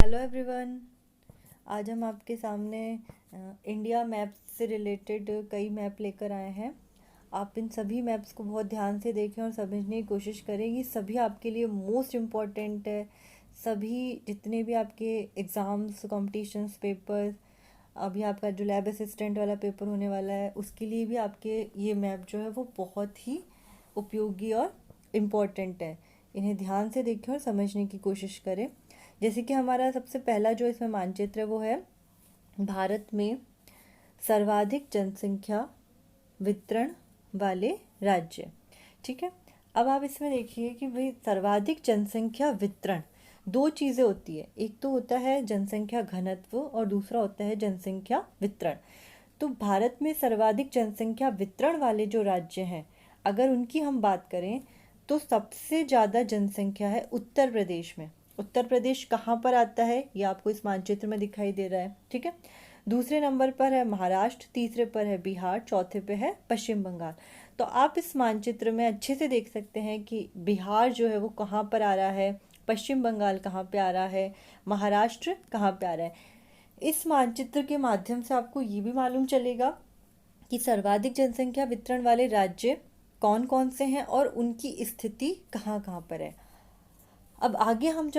Hello everyone. आज हम आपके सामने इंडिया मैप से रिलेटेड कई मैप लेकर आए हैं। आप इन सभी मैप्स को बहुत ध्यान से देखें और समझने की कोशिश करें। ये सभी आपके लिए मोस्ट इम्पॉर्टेंट है। सभी जितने भी आपके एग्ज़ाम्स, कॉम्पिटिशन्स, पेपर्स, अभी आपका जो लैब असिस्टेंट वाला पेपर होने वाला है उसके लिए भी आपके ये मैप जो है वो बहुत ही उपयोगी और इम्पॉर्टेंट है। इन्हें ध्यान से देखें और समझने की कोशिश करें। जैसे कि हमारा सबसे पहला जो इसमें मानचित्र है वो है भारत में सर्वाधिक जनसंख्या वितरण वाले राज्य। ठीक है, अब आप इसमें देखिए कि भाई सर्वाधिक जनसंख्या वितरण, दो चीज़ें होती है। एक तो होता है जनसंख्या घनत्व और दूसरा होता है जनसंख्या वितरण। तो भारत में सर्वाधिक जनसंख्या वितरण वाले जो राज्य हैं, अगर उनकी हम बात करें तो सबसे ज़्यादा जनसंख्या है उत्तर प्रदेश में। उत्तर प्रदेश कहाँ पर आता है ये आपको इस मानचित्र में दिखाई दे रहा है। ठीक है, दूसरे नंबर पर है महाराष्ट्र, तीसरे पर है बिहार, चौथे पे है पश्चिम बंगाल। तो आप इस मानचित्र में अच्छे से देख सकते हैं कि बिहार जो है वो कहाँ पर आ रहा है, पश्चिम बंगाल कहाँ पे आ रहा है, महाराष्ट्र कहाँ पे आ रहा है। इस मानचित्र के माध्यम से आपको ये भी मालूम चलेगा कि सर्वाधिक जनसंख्या वितरण वाले राज्य कौन कौन से हैं और उनकी स्थिति कहाँ कहाँ पर है। अब आगे हम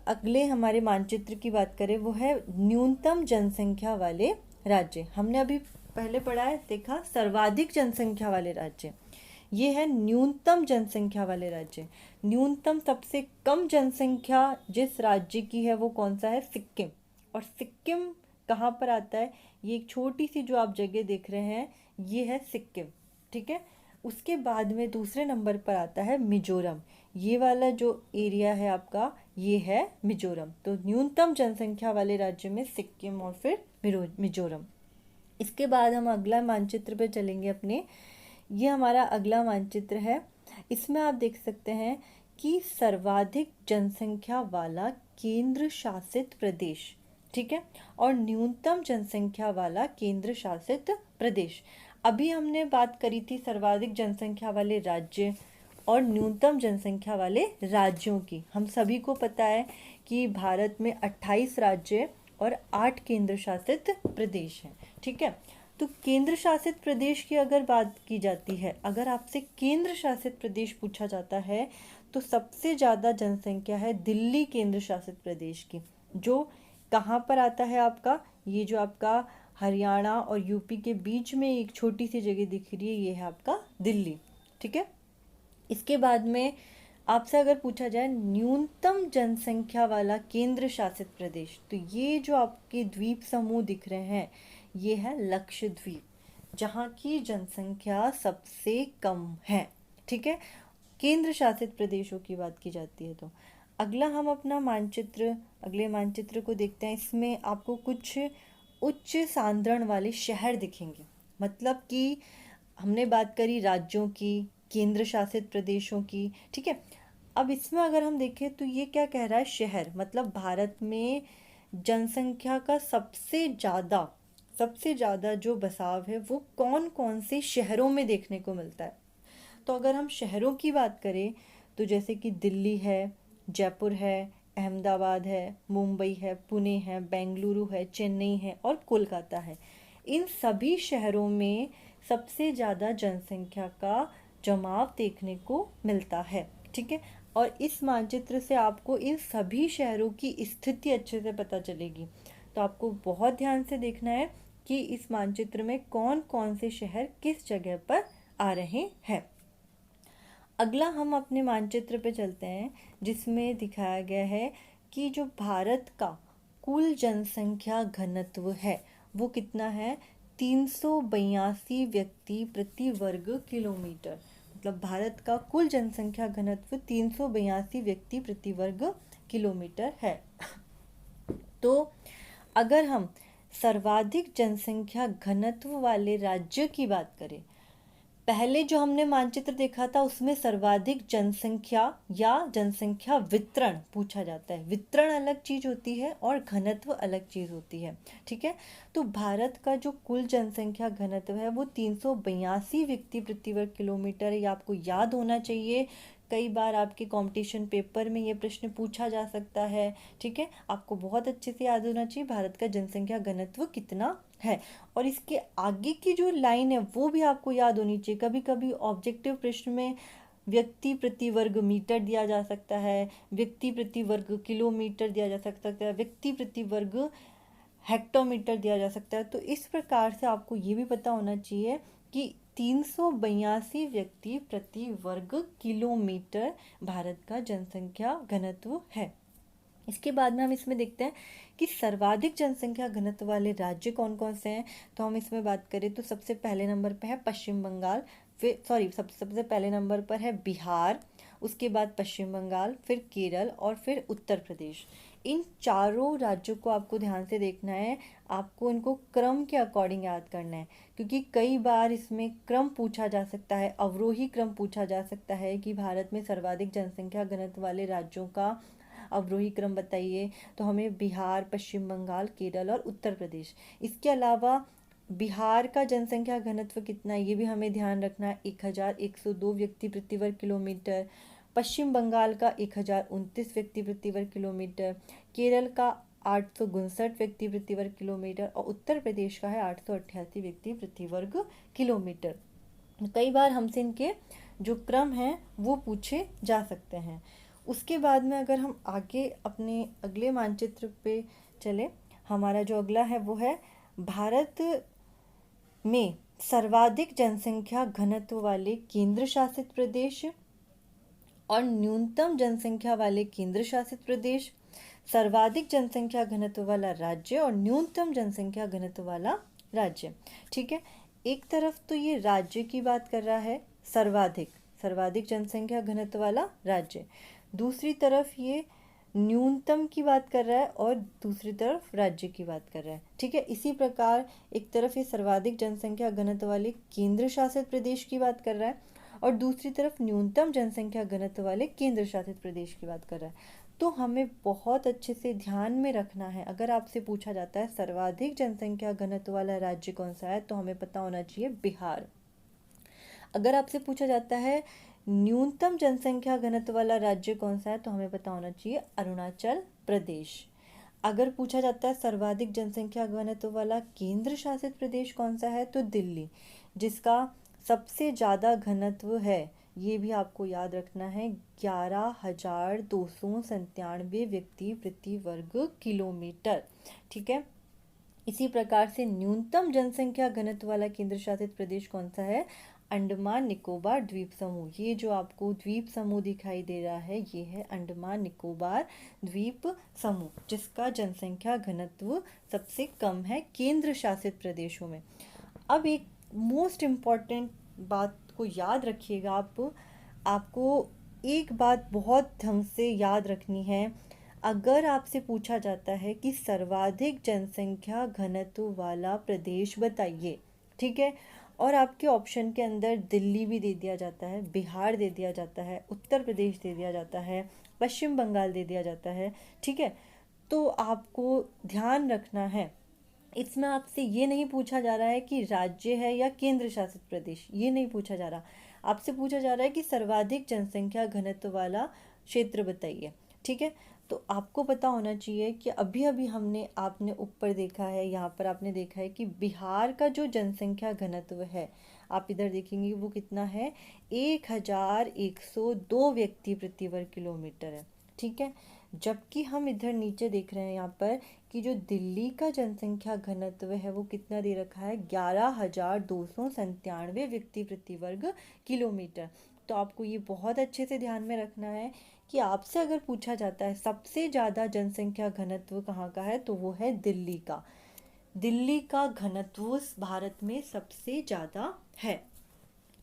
अगले हमारे मानचित्र की बात करें वो है न्यूनतम जनसंख्या वाले राज्य। हमने अभी पहले पढ़ा है, देखा सर्वाधिक जनसंख्या वाले राज्य, ये है न्यूनतम जनसंख्या वाले राज्य। न्यूनतम सबसे कम जनसंख्या जिस राज्य की है वो कौन सा है, सिक्किम। और सिक्किम कहाँ पर आता है, ये एक छोटी सी जो आप जगह देख रहे हैं ये है सिक्किम। ठीक है, उसके बाद में दूसरे नंबर पर आता है मिजोरम। ये वाला जो एरिया है आपका ये है मिजोरम। तो न्यूनतम जनसंख्या वाले राज्य में सिक्किम और फिर मिजोरम। इसके बाद हम अगला मानचित्र पे चलेंगे अपने। ये हमारा अगला मानचित्र है। इसमें आप देख सकते हैं कि सर्वाधिक जनसंख्या वाला केंद्र शासित प्रदेश, ठीक है, और न्यूनतम जनसंख्या वाला केंद्र शासित प्रदेश। अभी हमने बात करी थी सर्वाधिक जनसंख्या वाले राज्य और न्यूनतम जनसंख्या वाले राज्यों की। हम सभी को पता है कि भारत में 28 राज्य और 8 केंद्र शासित प्रदेश हैं। ठीक है, तो केंद्र शासित प्रदेश की अगर बात की जाती है, अगर आपसे केंद्र शासित प्रदेश पूछा जाता है तो सबसे ज़्यादा जनसंख्या है दिल्ली केंद्र शासित प्रदेश की, जो कहाँ पर आता है आपका, ये जो आपका हरियाणा और यूपी के बीच में एक छोटी सी जगह दिख रही है ये है आपका दिल्ली। ठीक है, इसके बाद में आपसे अगर पूछा जाए न्यूनतम जनसंख्या वाला केंद्र शासित प्रदेश, तो ये जो आपके द्वीप समूह दिख रहे हैं ये है लक्षद्वीप, जहाँ की जनसंख्या सबसे कम है। ठीक है, केंद्र शासित प्रदेशों की बात की जाती है। तो अगला हम अपना मानचित्र, अगले मानचित्र को देखते हैं। इसमें आपको कुछ उच्च सांद्रण वाले शहर दिखेंगे। मतलब कि हमने बात करी राज्यों की, केंद्र शासित प्रदेशों की। ठीक है, अब इसमें अगर हम देखें तो ये क्या कह रहा है, शहर मतलब भारत में जनसंख्या का सबसे ज़्यादा जो बसाव है वो कौन कौन से शहरों में देखने को मिलता है। तो अगर हम शहरों की बात करें तो जैसे कि दिल्ली है, जयपुर है, अहमदाबाद है, मुंबई है, पुणे है, बेंगलुरु है, चेन्नई है और कोलकाता है। इन सभी शहरों में सबसे ज़्यादा जनसंख्या का जमाव देखने को मिलता है। ठीक है, और इस मानचित्र से आपको इन सभी शहरों की स्थिति अच्छे से पता चलेगी। तो आपको बहुत ध्यान से देखना है कि इस मानचित्र में कौन कौन से शहर किस जगह पर आ रहे हैं। अगला हम अपने मानचित्र पे चलते हैं जिसमें दिखाया गया है कि जो भारत का कुल जनसंख्या घनत्व है वो कितना है, 382 व्यक्ति प्रति वर्ग किलोमीटर। मतलब भारत का कुल जनसंख्या घनत्व 382 व्यक्ति प्रति वर्ग किलोमीटर है। तो अगर हम सर्वाधिक जनसंख्या घनत्व वाले राज्य की बात करें, पहले जो हमने मानचित्र देखा था उसमें सर्वाधिक जनसंख्या या जनसंख्या वितरण पूछा जाता है। वितरण अलग चीज होती है और घनत्व अलग चीज होती है। ठीक है, तो भारत का जो कुल जनसंख्या घनत्व है वो 382 व्यक्ति प्रति वर्ग किलोमीटर है। ये आपको याद होना चाहिए कई बार आपके कंपटीशन पेपर में ये प्रश्न पूछा जा सकता है। ठीक है, आपको बहुत अच्छे से याद होना चाहिए भारत का जनसंख्या घनत्व कितना है। और इसके आगे की जो लाइन है वो भी आपको याद होनी चाहिए। कभी कभी ऑब्जेक्टिव प्रश्न में व्यक्ति प्रति वर्ग मीटर दिया जा सकता है, व्यक्ति प्रति वर्ग किलोमीटर दिया जा सकता है, व्यक्ति प्रति वर्ग हेक्टोमीटर दिया जा सकता है। तो इस प्रकार से आपको ये भी पता होना चाहिए कि 382 व्यक्ति प्रति वर्ग किलोमीटर भारत का जनसंख्या घनत्व है। इसके बाद में हम इसमें देखते हैं कि सर्वाधिक जनसंख्या घनत्व वाले राज्य कौन कौन से हैं। तो हम इसमें बात करें तो सबसे पहले नंबर पर है पश्चिम बंगाल, फिर सबसे पहले नंबर पर है बिहार, उसके बाद पश्चिम बंगाल, फिर केरल और फिर उत्तर प्रदेश। इन चारों राज्यों को आपको ध्यान से देखना है, आपको इनको क्रम के अकॉर्डिंग याद करना है, क्योंकि कई बार इसमें क्रम पूछा जा सकता है, अवरोही क्रम पूछा जा सकता है कि भारत में सर्वाधिक जनसंख्या घनत्व वाले राज्यों का अवरोही क्रम बताइए। तो हमें बिहार, पश्चिम बंगाल, केरल और उत्तर प्रदेश। इसके अलावा बिहार का जनसंख्या घनत्व कितना है ये भी हमें ध्यान रखना है, 1102 व्यक्ति प्रति वर्ग किलोमीटर। पश्चिम बंगाल का 1029 व्यक्ति प्रति वर्ग किलोमीटर, केरल का 859 व्यक्ति प्रति वर्ग किलोमीटर और उत्तर प्रदेश का है 888 व्यक्ति प्रति वर्ग किलोमीटर। कई बार हमसे इनके जो क्रम हैं वो पूछे जा सकते हैं। उसके बाद में अगर हम आगे अपने अगले मानचित्र पे चले, हमारा जो अगला है वो है भारत में सर्वाधिक जनसंख्या घनत्व वाले केंद्र शासित प्रदेश और न्यूनतम जनसंख्या वाले केंद्र शासित प्रदेश, सर्वाधिक जनसंख्या घनत्व वाला राज्य और न्यूनतम जनसंख्या घनत्व वाला राज्य। ठीक है, एक तरफ तो ये राज्य की बात कर रहा है, सर्वाधिक जनसंख्या घनत्व वाला राज्य, दूसरी तरफ ये न्यूनतम की बात कर रहा है और दूसरी तरफ राज्य की बात कर रहा है। ठीक है, इसी प्रकार एक तरफ ये सर्वाधिक जनसंख्या घनत्व वाले केंद्र शासित प्रदेश की बात कर रहा है और दूसरी तरफ न्यूनतम जनसंख्या घनत्व वाले केंद्र शासित प्रदेश की बात कर रहा है। तो हमें बहुत अच्छे से ध्यान में रखना है, अगर आपसे पूछा जाता है सर्वाधिक जनसंख्या घनत्व वाला राज्य कौन सा है तो हमें पता होना चाहिए बिहार। अगर आपसे पूछा जाता है न्यूनतम जनसंख्या घनत्व वाला राज्य कौन सा है तो हमें पता होना चाहिए अरुणाचल प्रदेश। अगर पूछा जाता है सर्वाधिक जनसंख्या घनत्व वाला केंद्र शासित प्रदेश कौन सा है तो दिल्ली, जिसका सबसे ज़्यादा घनत्व है, ये भी आपको याद रखना है, 11,297 व्यक्ति प्रति वर्ग किलोमीटर। ठीक है, इसी प्रकार से न्यूनतम जनसंख्या घनत्व वाला केंद्र शासित प्रदेश कौन सा है, अंडमान निकोबार द्वीप समूह। ये जो आपको द्वीप समूह दिखाई दे रहा है ये है अंडमान निकोबार द्वीप समूह, जिसका जनसंख्या घनत्व सबसे कम है केंद्र शासित प्रदेशों में। अब एक मोस्ट इम्पॉर्टेंट बात को याद रखिएगा, आपको एक बात बहुत ढंग से याद रखनी है। अगर आपसे पूछा जाता है कि सर्वाधिक जनसंख्या घनत्व वाला प्रदेश बताइए, ठीक है, और आपके ऑप्शन के अंदर दिल्ली भी दे दिया जाता है, बिहार दे दिया जाता है, उत्तर प्रदेश दे दिया जाता है, पश्चिम बंगाल दे दिया जाता है, ठीक है, तो आपको ध्यान रखना है इसमें आपसे ये नहीं पूछा जा रहा है कि राज्य है या केंद्र शासित प्रदेश, ये नहीं पूछा जा रहा, आपसे पूछा जा रहा है कि सर्वाधिक जनसंख्या घनत्व वाला क्षेत्र बताइए। ठीक है, तो आपको पता होना चाहिए कि अभी अभी आपने ऊपर देखा है, यहाँ पर आपने देखा है कि बिहार का जो जनसंख्या घनत्व है, आप इधर देखेंगे वो कितना है, 1102 व्यक्ति प्रति वर्ग किलोमीटर है। ठीक है, जबकि हम इधर नीचे देख रहे हैं यहाँ पर कि जो दिल्ली का जनसंख्या घनत्व है वो कितना दे रखा है, 11,297 व्यक्ति प्रति वर्ग किलोमीटर। तो आपको ये बहुत अच्छे से ध्यान में रखना है कि आपसे अगर पूछा जाता है सबसे ज़्यादा जनसंख्या घनत्व कहाँ का है तो वो है दिल्ली का। दिल्ली का घनत्व भारत में सबसे ज़्यादा है।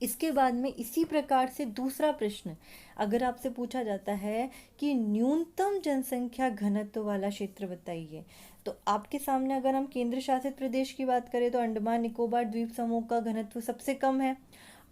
इसके बाद में इसी प्रकार से दूसरा प्रश्न, अगर आपसे पूछा जाता है कि न्यूनतम जनसंख्या घनत्व वाला क्षेत्र बताइए, तो आपके सामने अगर हम केंद्र शासित प्रदेश की बात करें तो अंडमान निकोबार द्वीप समूह का घनत्व सबसे कम है,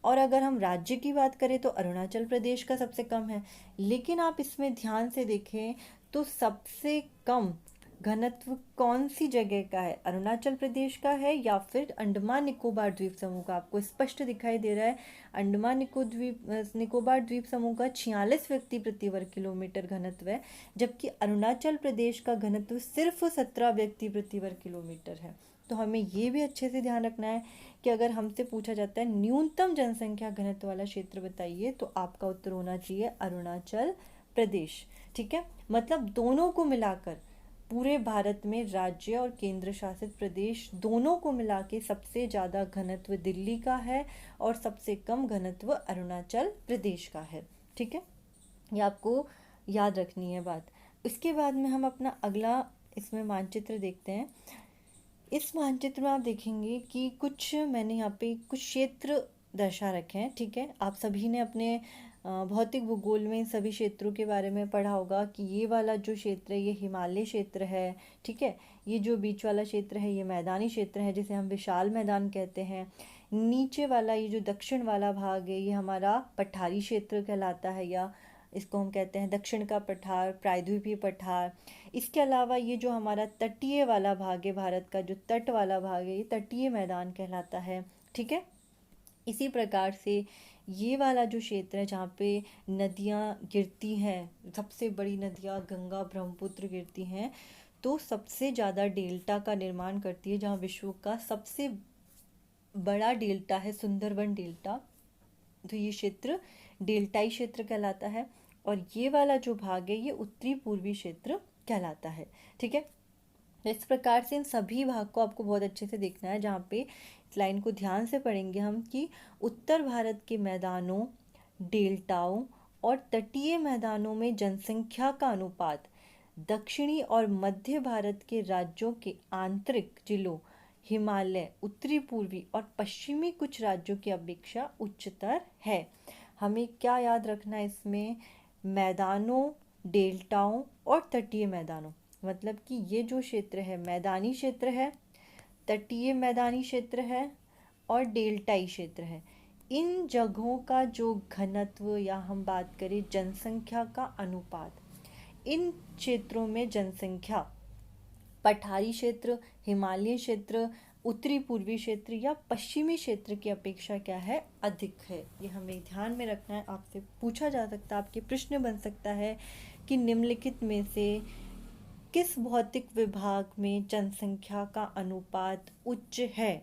और अगर हम राज्य की बात करें तो अरुणाचल प्रदेश का सबसे कम है। लेकिन आप इसमें ध्यान से देखें तो सबसे कम घनत्व कौन सी जगह का है, अरुणाचल प्रदेश का है या फिर अंडमान निकोबार द्वीप समूह का। आपको स्पष्ट दिखाई दे रहा है, अंडमान निकोबार द्वीप समूह का 46 व्यक्ति प्रति वर्ग किलोमीटर घनत्व है, जबकि अरुणाचल प्रदेश का घनत्व सिर्फ 17 व्यक्ति प्रति वर्ग किलोमीटर है। तो हमें ये भी अच्छे से ध्यान रखना है कि अगर हमसे पूछा जाता है न्यूनतम जनसंख्या घनत्व वाला क्षेत्र बताइए, तो आपका उत्तर होना चाहिए अरुणाचल प्रदेश। ठीक है, मतलब दोनों को मिलाकर पूरे भारत में राज्य और केंद्र शासित प्रदेश दोनों को मिला के सबसे ज़्यादा घनत्व दिल्ली का है और सबसे कम घनत्व अरुणाचल प्रदेश का है। ठीक है, ये आपको याद रखनी है बात। इसके बाद में हम अपना अगला इसमें मानचित्र देखते हैं। इस मानचित्र में आप देखेंगे कि कुछ मैंने यहाँ पे कुछ क्षेत्र दर्शा रखे हैं। ठीक है, आप सभी ने अपने भौतिक भूगोल में इन सभी क्षेत्रों के बारे में पढ़ा होगा कि ये वाला जो क्षेत्र है ये हिमालय क्षेत्र है। ठीक है, ये जो बीच वाला क्षेत्र है ये मैदानी क्षेत्र है जिसे हम विशाल मैदान कहते हैं। नीचे वाला ये जो दक्षिण वाला भाग है ये हमारा पठारी क्षेत्र कहलाता है, या इसको हम कहते हैं दक्षिण का पठार, प्रायद्वीपीय पठार। इसके अलावा ये जो हमारा तटीय वाला भाग है, भारत का जो तट वाला भाग है, ये तटीय मैदान कहलाता है। ठीक है, इसी प्रकार से ये वाला जो क्षेत्र है जहाँ पे नदियाँ गिरती हैं, सबसे बड़ी नदियाँ गंगा ब्रह्मपुत्र गिरती हैं, तो सबसे ज़्यादा डेल्टा का निर्माण करती है, जहाँ विश्व का सबसे बड़ा डेल्टा है सुंदरबन डेल्टा। तो ये क्षेत्र डेल्टाई क्षेत्र कहलाता है, और ये वाला जो भाग है ये उत्तरी पूर्वी क्षेत्र कहलाता है। ठीक है, इस प्रकार से इन सभी भाग को आपको बहुत अच्छे से देखना है, जहाँ पे इस लाइन को ध्यान से पढ़ेंगे हम कि उत्तर भारत के मैदानों, डेल्टाओं और तटीय मैदानों में जनसंख्या का अनुपात दक्षिणी और मध्य भारत के राज्यों के आंतरिक जिलों, हिमालय, उत्तरी पूर्वी और पश्चिमी कुछ राज्यों की अपेक्षा उच्चतर है। हमें क्या याद रखना है इसमें, मैदानों, डेल्टाओं और तटीय मैदानों, मतलब कि ये जो क्षेत्र है मैदानी क्षेत्र है, तटीय मैदानी क्षेत्र है और डेल्टाई क्षेत्र है। इन जगहों का जो घनत्व या हम बात करें जनसंख्या का अनुपात, इन क्षेत्रों में जनसंख्या पठारी क्षेत्र, हिमालय क्षेत्र, उत्तरी पूर्वी क्षेत्र या पश्चिमी क्षेत्र की अपेक्षा क्या है, अधिक है। ये हमें ध्यान में रखना है। आपसे पूछा जा सकता है, आपके प्रश्न बन सकता है कि निम्नलिखित में से किस भौतिक विभाग में जनसंख्या का अनुपात उच्च है।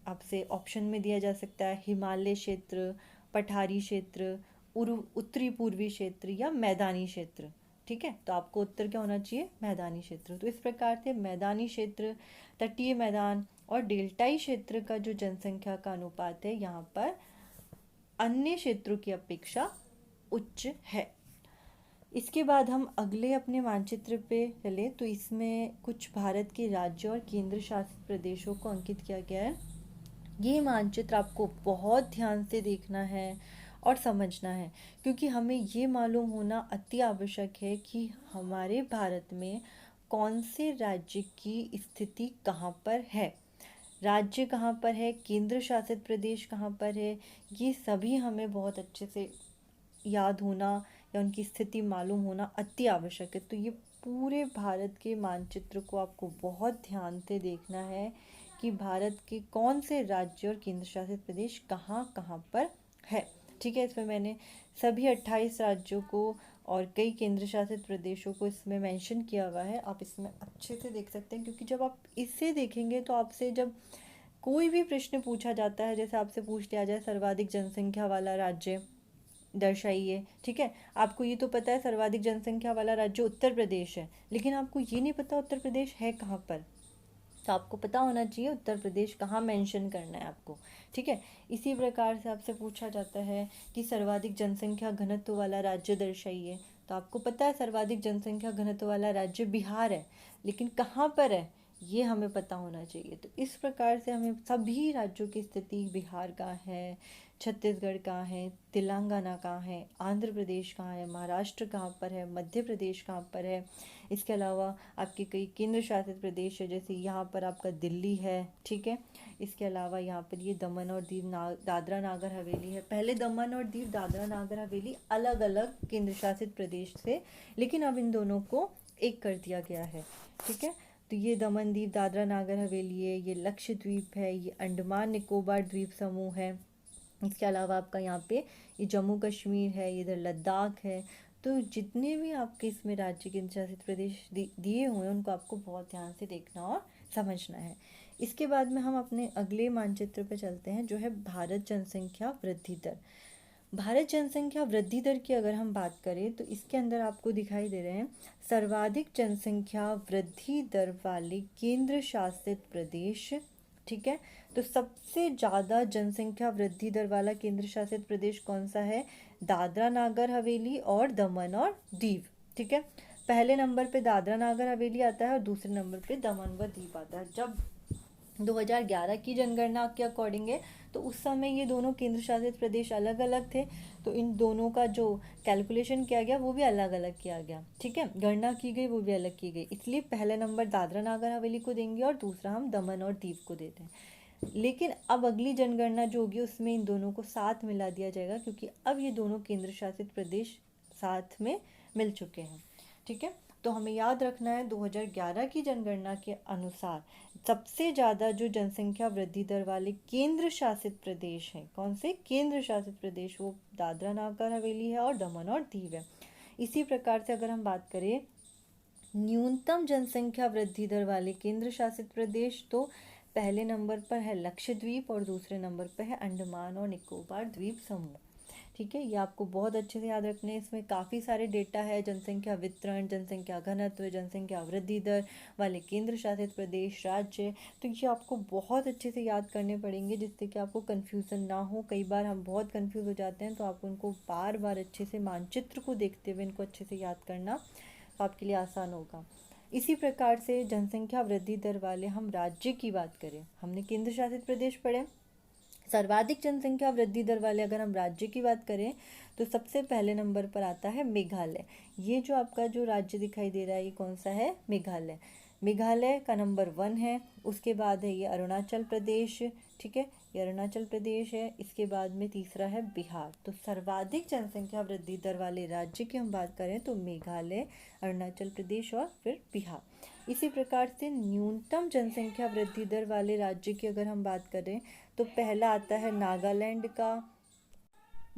आपसे ऑप्शन में दिया जा सकता है हिमालय क्षेत्र, पठारी क्षेत्र, उत्तरी पूर्वी क्षेत्र या मैदानी क्षेत्र। ठीक है, तो आपको उत्तर क्या होना चाहिए, मैदानी क्षेत्र। तो इस प्रकार से मैदानी क्षेत्र, तटीय मैदान और डेल्टाई क्षेत्र का जो जनसंख्या का अनुपात है यहाँ पर अन्य क्षेत्रों की अपेक्षा उच्च है। इसके बाद हम अगले अपने मानचित्र पे चले, तो इसमें कुछ भारत के राज्य और केंद्र शासित प्रदेशों को अंकित किया गया है। ये मानचित्र आपको बहुत ध्यान से देखना है और समझना है, क्योंकि हमें ये मालूम होना अति आवश्यक है कि हमारे भारत में कौन से राज्य की स्थिति कहाँ पर है, राज्य कहाँ पर है, केंद्र शासित प्रदेश कहाँ पर है। ये सभी हमें बहुत अच्छे से याद होना या उनकी स्थिति मालूम होना अति आवश्यक है। तो ये पूरे भारत के मानचित्र को आपको बहुत ध्यान से देखना है कि भारत के कौन से राज्य और केंद्र शासित प्रदेश कहाँ कहाँ पर है। ठीक है, इसमें मैंने सभी 28 राज्यों को और कई केंद्र शासित प्रदेशों को इसमें मेंशन किया हुआ है। आप इसमें अच्छे से देख सकते हैं, क्योंकि जब आप इससे देखेंगे तो आपसे जब कोई भी प्रश्न पूछा जाता है, जैसे आपसे पूछ लिया जाए सर्वाधिक जनसंख्या वाला राज्य दर्शाइए। ठीक है, आपको ये तो पता है सर्वाधिक जनसंख्या वाला राज्य उत्तर प्रदेश है, लेकिन आपको ये नहीं पता उत्तर प्रदेश है कहाँ पर। तो आपको पता होना चाहिए उत्तर प्रदेश कहाँ मेंशन करना है आपको। ठीक है, इसी प्रकार से आपसे पूछा जाता है कि सर्वाधिक जनसंख्या घनत्व वाला राज्य दर्शाइए, तो आपको पता है सर्वाधिक जनसंख्या घनत्व वाला राज्य बिहार है, लेकिन कहाँ पर है ये हमें पता होना चाहिए। तो इस प्रकार से हमें सभी राज्यों की स्थिति, बिहार कहाँ है, छत्तीसगढ़ कहाँ है, तेलंगाना कहाँ है, आंध्र प्रदेश कहाँ है, महाराष्ट्र कहाँ पर है, मध्य प्रदेश कहाँ पर है। इसके अलावा आपके कई केंद्र शासित प्रदेश है, जैसे यहाँ पर आपका दिल्ली है। ठीक है, इसके अलावा यहाँ पर ये दमन और दीव दादरा नागर हवेली है। पहले दमन और दीव दादरा नागर हवेली अलग अलग केंद्र शासित प्रदेश थे, लेकिन अब इन दोनों को एक कर दिया गया है। ठीक है, तो ये दमन दीव दादरा नागर हवेली है, ये लक्षद्वीप है, ये अंडमान निकोबार द्वीप समूह है। इसके अलावा आपका यहाँ पे ये जम्मू कश्मीर है, ये इधर लद्दाख है। तो जितने भी आपके इसमें राज्य केंद्र शासित प्रदेश दिए हुए हैं उनको आपको बहुत ध्यान से देखना और समझना है। इसके बाद में हम अपने अगले मानचित्र पे चलते हैं, जो है भारत जनसंख्या वृद्धि दर। भारत जनसंख्या वृद्धि दर की अगर हम बात करें तो इसके अंदर आपको दिखाई दे रहे हैं सर्वाधिक जनसंख्या वृद्धि दर वाले केंद्र शासित प्रदेश। ठीक है, तो सबसे ज़्यादा जनसंख्या वृद्धि दर वाला केंद्र शासित प्रदेश कौन सा है? दादरा नागर हवेली और दमन और दीव। ठीक है, पहले नंबर पे दादरा नागर हवेली आता है और दूसरे नंबर पे दमन व दीव आता है। जब 2011 की जनगणना के अकॉर्डिंग है तो उस समय ये दोनों केंद्र शासित प्रदेश अलग अलग थे, तो इन दोनों का जो कैलकुलेशन किया गया वो भी अलग अलग किया गया। ठीक है, गणना की गई वो भी अलग की गई, इसलिए पहला नंबर दादरा नागर हवेली को देंगे और दूसरा हम दमन और दीव को देते हैं। लेकिन अब अगली जनगणना जो होगी उसमें इन दोनों को साथ मिला दिया जाएगा, क्योंकि अब ये दोनों केंद्र शासित प्रदेश साथ में मिल चुके हैं। ठीक है, तो हमें याद रखना है 2011 की जनगणना के अनुसार सबसे ज़्यादा जो जनसंख्या वृद्धि दर वाले केंद्र शासित प्रदेश हैं, कौन से केंद्र शासित प्रदेश? वो दादरा नागर हवेली है और दमन और दीव है। इसी प्रकार से अगर हम बात करें न्यूनतम जनसंख्या वृद्धि दर वाले केंद्र शासित प्रदेश, तो पहले नंबर पर है लक्षद्वीप और दूसरे नंबर पर है अंडमान और निकोबार द्वीप समूह। ठीक है, ये आपको बहुत अच्छे से याद रखने हैं। इसमें काफ़ी सारे डेटा है, जनसंख्या वितरण, जनसंख्या घनत्व, जनसंख्या वृद्धि दर वाले केंद्र शासित प्रदेश, राज्य। तो ये आपको बहुत अच्छे से याद करने पड़ेंगे जिससे कि आपको कन्फ्यूज़न ना हो। कई बार हम बहुत कन्फ्यूज़ हो जाते हैं, तो आप उनको बार बार अच्छे से मानचित्र को देखते हुए इनको अच्छे से याद करना तो आपके लिए आसान होगा। इसी प्रकार से जनसंख्या वृद्धि दर वाले हम राज्य की बात करें, हमने केंद्र शासित प्रदेश पढ़े, सर्वाधिक जनसंख्या वृद्धि दर वाले अगर हम राज्य की बात करें तो सबसे पहले नंबर पर आता है मेघालय। ये जो आपका जो राज्य दिखाई दे रहा है ये कौन सा है? मेघालय। मेघालय का नंबर 1 है। उसके बाद है ये अरुणाचल प्रदेश। ठीक है, ये अरुणाचल प्रदेश है। इसके बाद में तीसरा है बिहार। तो सर्वाधिक जनसंख्या वृद्धि दर वाले राज्य की हम बात करें तो मेघालय, अरुणाचल प्रदेश और फिर बिहार। इसी प्रकार से न्यूनतम जनसंख्या वृद्धि दर वाले राज्य की अगर हम बात करें तो पहला आता है नागालैंड का,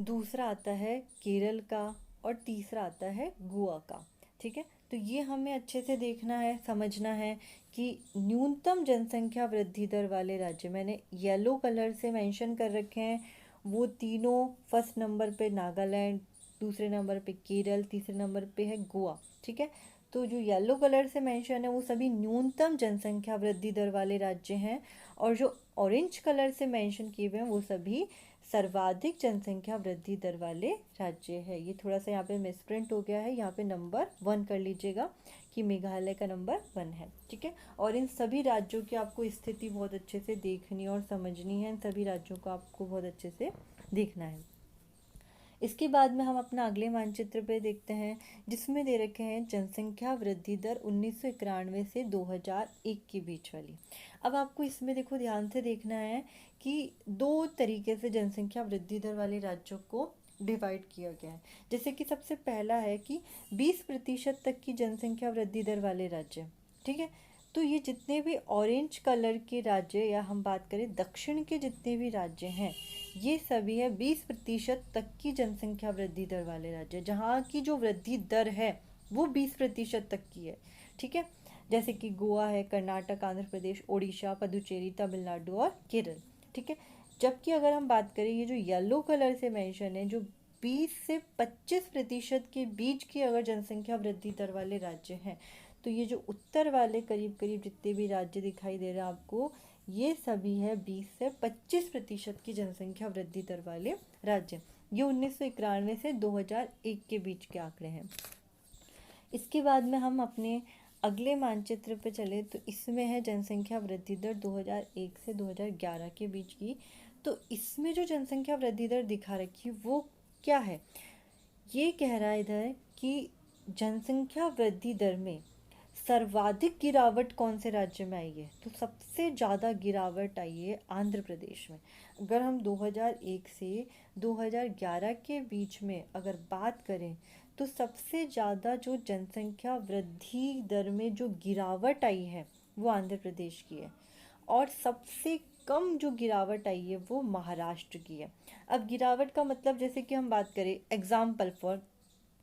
दूसरा आता है केरल का और तीसरा आता है गोवा का। ठीक है, तो ये हमें अच्छे से देखना है, समझना है कि न्यूनतम जनसंख्या वृद्धि दर वाले राज्य मैंने येलो कलर से मेंशन कर रखे हैं, वो तीनों फर्स्ट नंबर पे नागालैंड, दूसरे नंबर पे केरल, तीसरे नंबर पे है गोवा। ठीक है, तो जो येलो कलर से मेंशन है वो सभी न्यूनतम जनसंख्या वृद्धि दर वाले राज्य हैं, और जो ऑरेंज कलर से मेंशन किए हुए हैं वो सभी सर्वाधिक जनसंख्या वृद्धि दर वाले राज्य है। ये थोड़ा सा यहाँ पे मिसप्रिंट हो गया है, यहाँ पे नंबर 1 कर लीजिएगा कि मेघालय का नंबर 1 है। ठीक है, और इन सभी राज्यों की आपको स्थिति बहुत अच्छे से देखनी और समझनी है, इन सभी राज्यों को आपको बहुत अच्छे से देखना है। इसके बाद में हम अपना अगले मानचित्र पे देखते हैं जिसमें दे रखे हैं जनसंख्या वृद्धि दर 1991 से 2001 के बीच वाली। अब आपको इसमें देखो ध्यान से देखना है कि 2 तरीके से जनसंख्या वृद्धि दर वाले राज्यों को डिवाइड किया गया है। जैसे कि सबसे पहला है कि 20% तक की जनसंख्या वृद्धि दर वाले राज्य। ठीक है, तो ये जितने भी ऑरेंज कलर के राज्य या हम बात करें दक्षिण के जितने भी राज्य हैं ये सभी है 20% तक की जनसंख्या वृद्धि दर वाले राज्य, जहाँ की जो वृद्धि दर है वो 20% तक की है। ठीक है, जैसे कि गोवा है, कर्नाटक, आंध्र प्रदेश, ओडिशा, पुदुचेरी, तमिलनाडु और केरल। ठीक है, जबकि अगर हम बात करें ये जो येलो कलर से मेंशन है, जो 20 से 25% के बीच की अगर जनसंख्या वृद्धि दर वाले राज्य हैं, तो ये जो उत्तर वाले करीब करीब जितने भी राज्य दिखाई दे रहे हैं आपको, ये सभी है 20 से 25% की जनसंख्या वृद्धि दर वाले राज्य। ये 1991 से 2001 के बीच के आंकड़े हैं। इसके बाद में हम अपने अगले मानचित्र पे चले तो इसमें है जनसंख्या वृद्धि दर 2001 से 2011 के बीच की। तो इसमें जो जनसंख्या वृद्धि दर दिखा रखी है वो क्या है? ये कह रहा है इधर कि जनसंख्या वृद्धि दर में सर्वाधिक गिरावट कौन से राज्य में आई है? तो सबसे ज़्यादा गिरावट आई है आंध्र प्रदेश में। अगर हम 2001 से 2011 के बीच में अगर बात करें तो सबसे ज़्यादा जो जनसंख्या वृद्धि दर में जो गिरावट आई है वो आंध्र प्रदेश की है, और सबसे कम जो गिरावट आई है वो महाराष्ट्र की है। अब गिरावट का मतलब, जैसे कि हम बात करें एग्जाम्पल फॉर,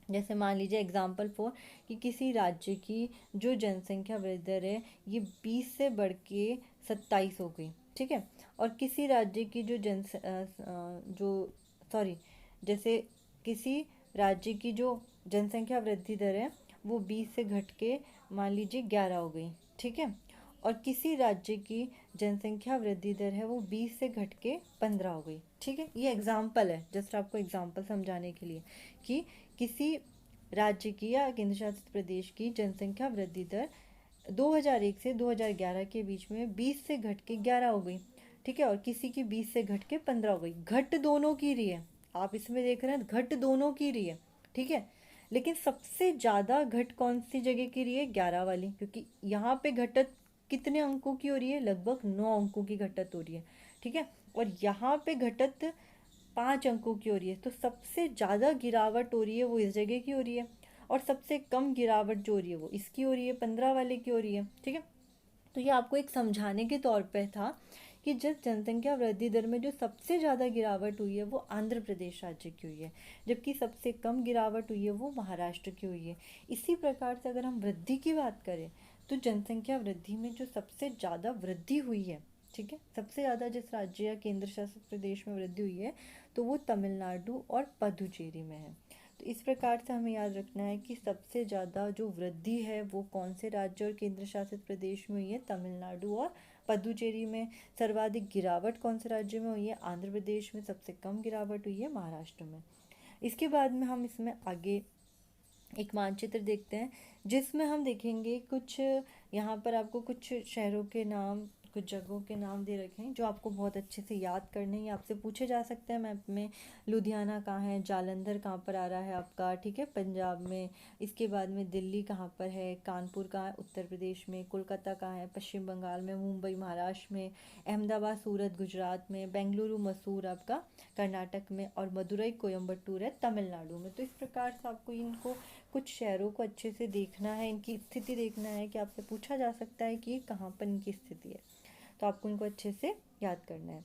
जैसे मान लीजिए एग्जाम्पल फॉर कि किसी राज्य की जो जनसंख्या वृद्धि दर है ये 20 से बढ़ के 27 हो गई, ठीक है। और किसी राज्य की जो जो सॉरी जैसे किसी राज्य की जो जनसंख्या वृद्धि दर है वो 20 से घट के मान लीजिए 11 हो गई, ठीक है। और किसी राज्य की जनसंख्या वृद्धि दर है वो 20 से घट के 15 हो गई, ठीक है। ये एग्जाम्पल है, जस्ट आपको एग्जाम्पल समझाने के लिए कि किसी राज्य की या केंद्र शासित प्रदेश की जनसंख्या वृद्धि दर 2001 से 2011 के बीच में 20 से घट के 11 हो गई, ठीक है। और किसी की 20 से घट के 15 हो गई। घट दोनों की रही है, आप इसमें देख रहे हैं, घट दोनों की रही है, ठीक है। लेकिन सबसे ज़्यादा घट कौन सी जगह की रही है? 11 वाली, क्योंकि यहाँ पे घटत कितने अंकों की हो रही है? लगभग 9 अंकों की घटत हो रही है, ठीक है। और यहाँ पे घटत 5 अंकों की हो रही है। तो सबसे ज़्यादा गिरावट हो रही है वो इस जगह की हो रही है, और सबसे कम गिरावट जो हो रही है वो इसकी हो रही है, 15 वाले की हो रही है, ठीक है। तो ये आपको एक समझाने के तौर पे था कि जिस जनसंख्या वृद्धि दर में जो सबसे ज़्यादा गिरावट हुई है वो आंध्र प्रदेश राज्य की हुई है, जबकि सबसे कम गिरावट हुई है वो महाराष्ट्र की हुई है। इसी प्रकार से अगर हम वृद्धि की बात करें तो जनसंख्या वृद्धि में जो सबसे ज़्यादा वृद्धि हुई है, ठीक है, सबसे ज़्यादा जिस राज्य या केंद्र शासित प्रदेश में वृद्धि हुई है तो वो तमिलनाडु और पुदुचेरी में है। तो इस प्रकार से हमें याद रखना है कि सबसे ज़्यादा जो वृद्धि है वो कौन से राज्य और केंद्र शासित प्रदेश में हुई है? तमिलनाडु और पुदुचेरी में। सर्वाधिक गिरावट कौन से राज्य में हुई है? आंध्र प्रदेश में। सबसे कम गिरावट हुई है महाराष्ट्र में। इसके बाद में हम इसमें आगे एक मानचित्र देखते हैं, जिसमें हम देखेंगे कुछ, यहाँ पर आपको कुछ शहरों के नाम, कुछ जगहों के नाम दे रखे हैं जो आपको बहुत अच्छे से याद करने हैं। आपसे पूछे जा सकते हैं मैप में। लुधियाना कहाँ है? जालंधर कहाँ पर आ रहा है आपका? ठीक है, पंजाब में। इसके बाद में दिल्ली कहाँ पर है? कानपुर कहाँ है? उत्तर प्रदेश में। कोलकाता कहाँ है? पश्चिम बंगाल में। मुंबई महाराष्ट्र में। अहमदाबाद सूरत गुजरात में। बेंगलुरु मसूर आपका कर्नाटक में। और मदुरई कोयम्बटूर है तमिलनाडु में। तो इस प्रकार से आपको इनको कुछ शहरों को अच्छे से देखना है, इनकी स्थिति देखना है कि आपसे पूछा जा सकता है कि कहाँ पर इनकी स्थिति है, तो आपको इनको अच्छे से याद करना है।